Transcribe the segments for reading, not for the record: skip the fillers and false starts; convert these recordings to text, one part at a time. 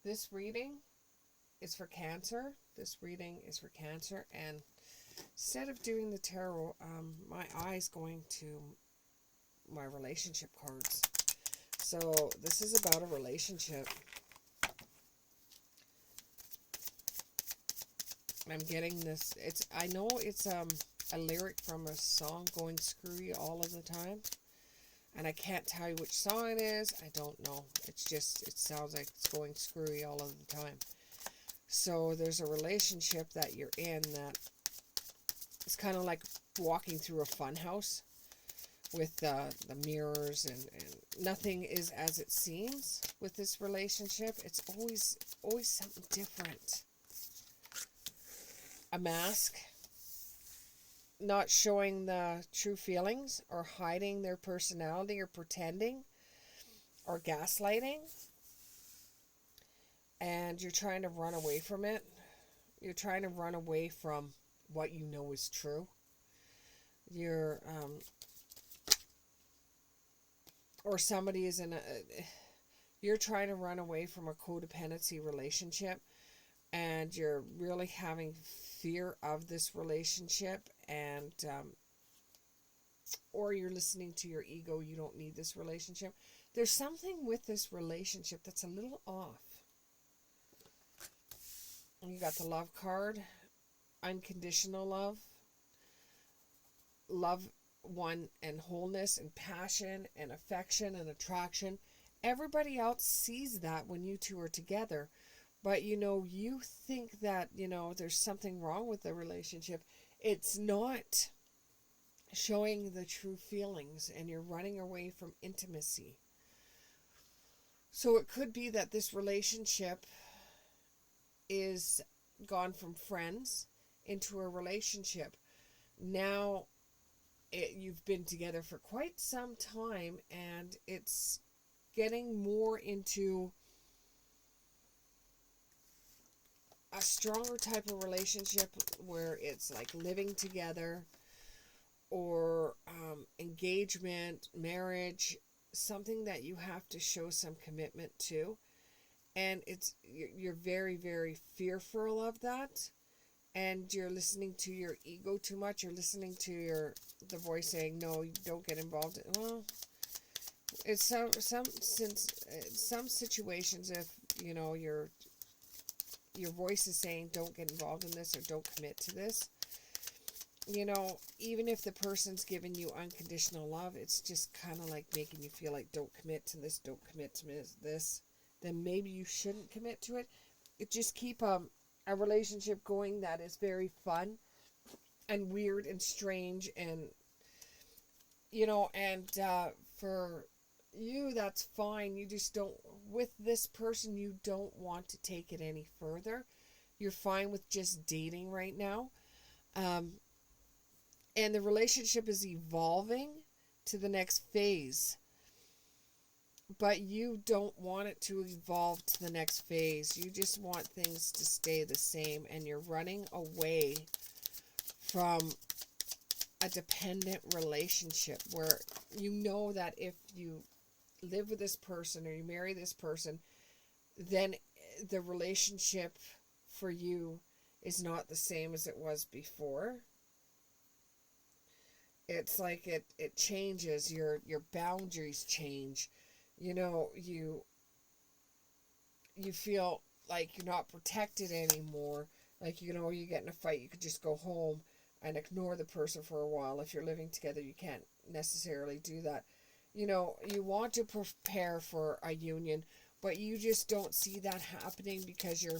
This reading is for Cancer. This reading is for Cancer. And instead of doing the tarot, my eye's going to my relationship cards. So this is about a relationship. I'm getting this. I know it's a lyric from a song, Going Screwy All of the Time. And I can't tell you which song it is. I don't know. It sounds like it's going screwy all of the time. So there's a relationship that you're in that it's kind of like walking through a fun house with the mirrors and nothing is as it seems with this relationship. It's always something different. A mask, not showing the true feelings or hiding their personality or pretending or gaslighting, and you're trying to run away from it. You're trying to run away from what you know is true. Or somebody is you're trying to run away from a codependency relationship, and you're really having fear of this relationship, and or you're listening to your ego. You don't need this relationship. There's something with this relationship that's a little off. You got the Love card, unconditional love one and wholeness and passion and affection and attraction. Everybody else sees that when you two are together. But, you think that, there's something wrong with the relationship. It's not showing the true feelings, and you're running away from intimacy. So it could be that this relationship is gone from friends into a relationship. Now, you've been together for quite some time, and it's getting more into a stronger type of relationship where it's like living together or engagement, marriage, something that you have to show some commitment to. And you're very, very fearful of that. And you're listening to your ego too much. You're listening to the voice saying, no, you don't get involved. Well, it's some situations, if, your voice is saying don't get involved in this or don't commit to this. Even if the person's giving you unconditional love, it's just kind of like making you feel like don't commit to this, don't commit to this. Then maybe you shouldn't commit to it. Just keep a relationship going that is very fun and weird and strange, and for you, that's fine. You just don't, with this person, you don't want to take it any further. You're fine with just dating right now. And the relationship is evolving to the next phase. But you don't want it to evolve to the next phase. You just want things to stay the same, and you're running away from a dependent relationship where you know that if you live with this person or you marry this person, then the relationship for you is not the same as it was before. It's like it changes, your boundaries change. You feel like you're not protected anymore. Like, you get in a fight, you could just go home and ignore the person for a while. If you're living together, you can't necessarily do that. You want to prepare for a union, but you just don't see that happening because you're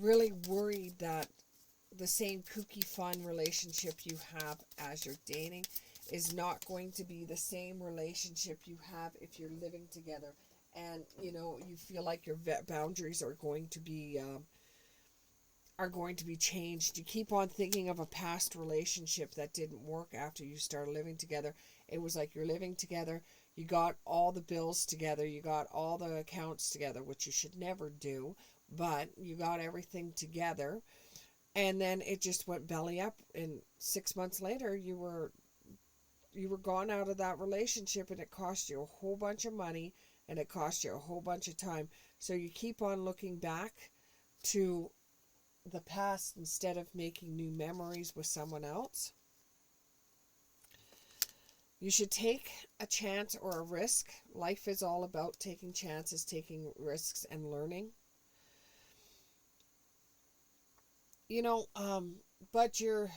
really worried that the same kooky fun relationship you have as you're dating is not going to be the same relationship you have if you're living together. And you feel like your boundaries are going to be changed. You keep on thinking of a past relationship that didn't work after you started living together. It was like you're living together, you got all the bills together, you got all the accounts together, which you should never do, but you got everything together, and then it just went belly up, and 6 months later you were gone out of that relationship, and it cost you a whole bunch of money, and it cost you a whole bunch of time. So you keep on looking back to the past instead of making new memories with someone else. You should take a chance or a risk. Life is all about taking chances, taking risks, and learning. You know, but you're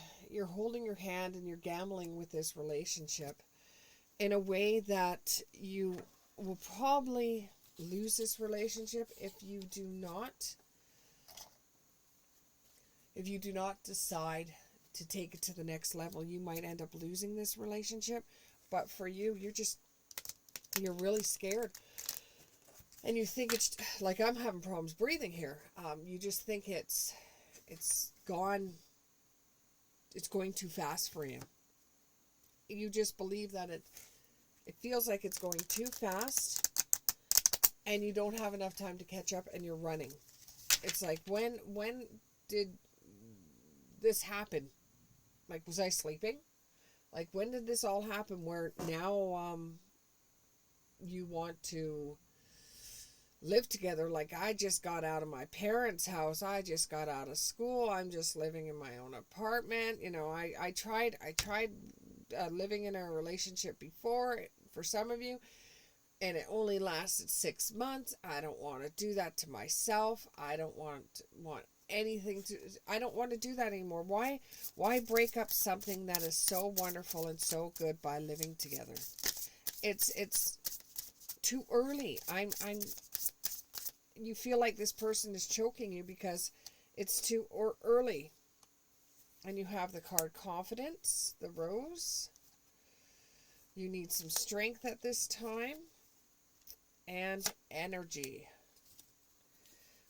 holding your hand and you're gambling with this relationship in a way that you will probably lose this relationship if you do not decide to take it to the next level. You might end up losing this relationship, but for you, you're really scared, and you think it's like I'm having problems breathing here. You just think it's gone. It's going too fast for you. You just believe that it feels like it's going too fast, and you don't have enough time to catch up, and you're running. It's like, when did this happen? Like, was I sleeping? Like, when did this all happen where now you want to live together? Like, I just got out of my parents' house. I just got out of school. I'm just living in my own apartment. You know, I tried living in a relationship before for some of you, and it only lasted 6 months. I don't want to do that to myself. I don't want anything to. I don't want to do that anymore. Why break up something that is so wonderful and so good by living together? It's too early. You feel like this person is choking you because it's too early. And you have the card Confidence, the Rose. You need some strength at this time. And energy.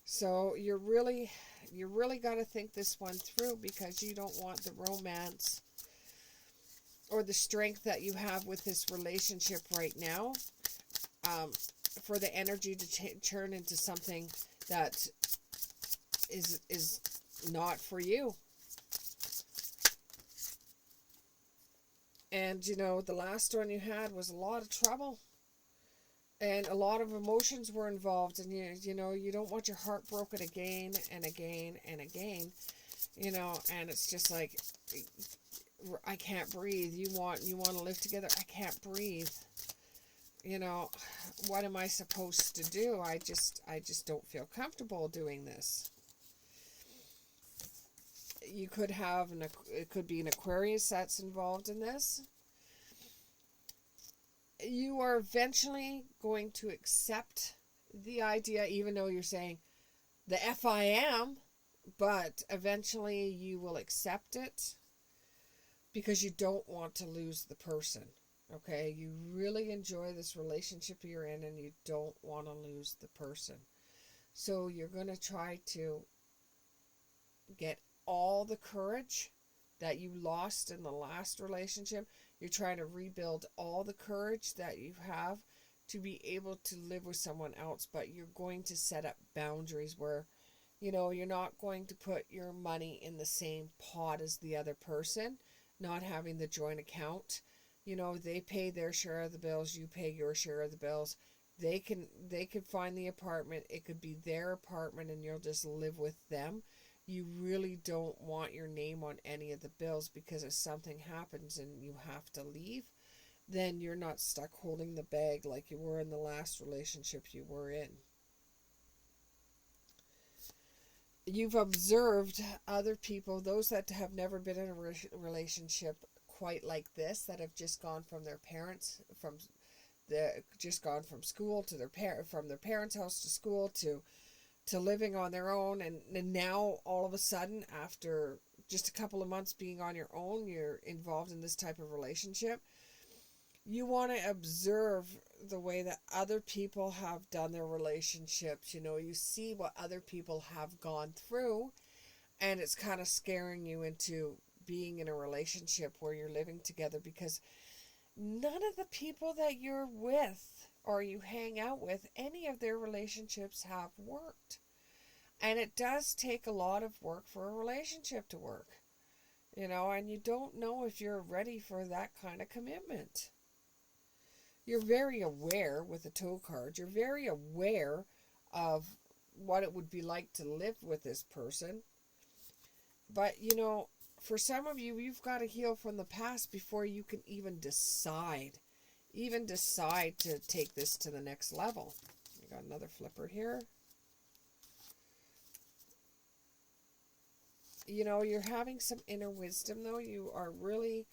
So you're really got to think this one through, because you don't want the romance or the strength that you have with this relationship right now for the energy to turn into something that is not for you. And you know, the last one you had was a lot of trouble. And a lot of emotions were involved, and you know, you don't want your heart broken again and again and again, you know, and it's just like, I can't breathe. You want to live together. I can't breathe. You know, what am I supposed to do? I just don't feel comfortable doing this. You could have it could be an Aquarius that's involved in this. You are eventually going to accept the idea, even though you're saying the F I am, but eventually you will accept it because you don't want to lose the person. Okay, you really enjoy this relationship you're in, and you don't want to lose the person. So you're going to try to get all the courage that you lost in the last relationship. You're trying to rebuild all the courage that you have to be able to live with someone else, but you're going to set up boundaries where, you know, you're not going to put your money in the same pot as the other person, not having the joint account. You know, they pay their share of the bills, you pay your share of the bills. They can find the apartment. It could be their apartment, and you'll just live with them. You really don't want your name on any of the bills, because if something happens and you have to leave, then you're not stuck holding the bag like you were in the last relationship you were in. You've observed other people, those that have never been in a relationship quite like this, that have just gone from their parents, just gone from school to from their parents' house to school to living on their own, and now all of a sudden, after just a couple of months being on your own, you're involved in this type of relationship. You want to observe the way that other people have done their relationships. You know, you see what other people have gone through, and it's kind of scaring you into being in a relationship where you're living together, because none of the people that you're with or you hang out with, any of their relationships have worked. And it does take a lot of work for a relationship to work, you know, and you don't know if you're ready for that kind of commitment. You're very aware with the Toad card. You're very aware of what it would be like to live with this person. But, you know, for some of you, you've got to heal from the past before you can even decide to take this to the next level. We got another flipper here. You know, you're having some inner wisdom, though. You are really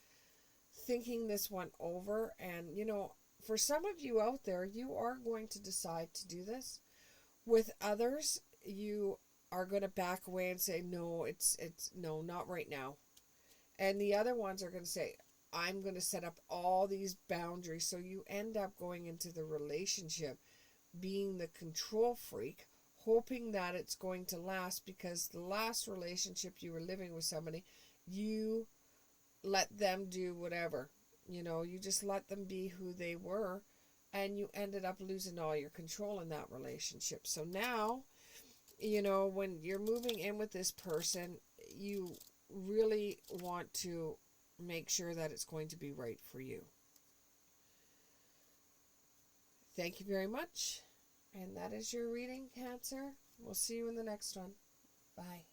thinking this one over. And, you know, for some of you out there, you are going to decide to do this. With others, you are going to back away and say, no, no, not right now. And the other ones are going to say, I'm going to set up all these boundaries. So you end up going into the relationship being the control freak, hoping that it's going to last, because the last relationship you were living with somebody, you let them do whatever. You know, you just let them be who they were, and you ended up losing all your control in that relationship. So now, you know, when you're moving in with this person, you really want to make sure that it's going to be right for you. Thank you very much. And that is your reading, Cancer. We'll see you in the next one. Bye.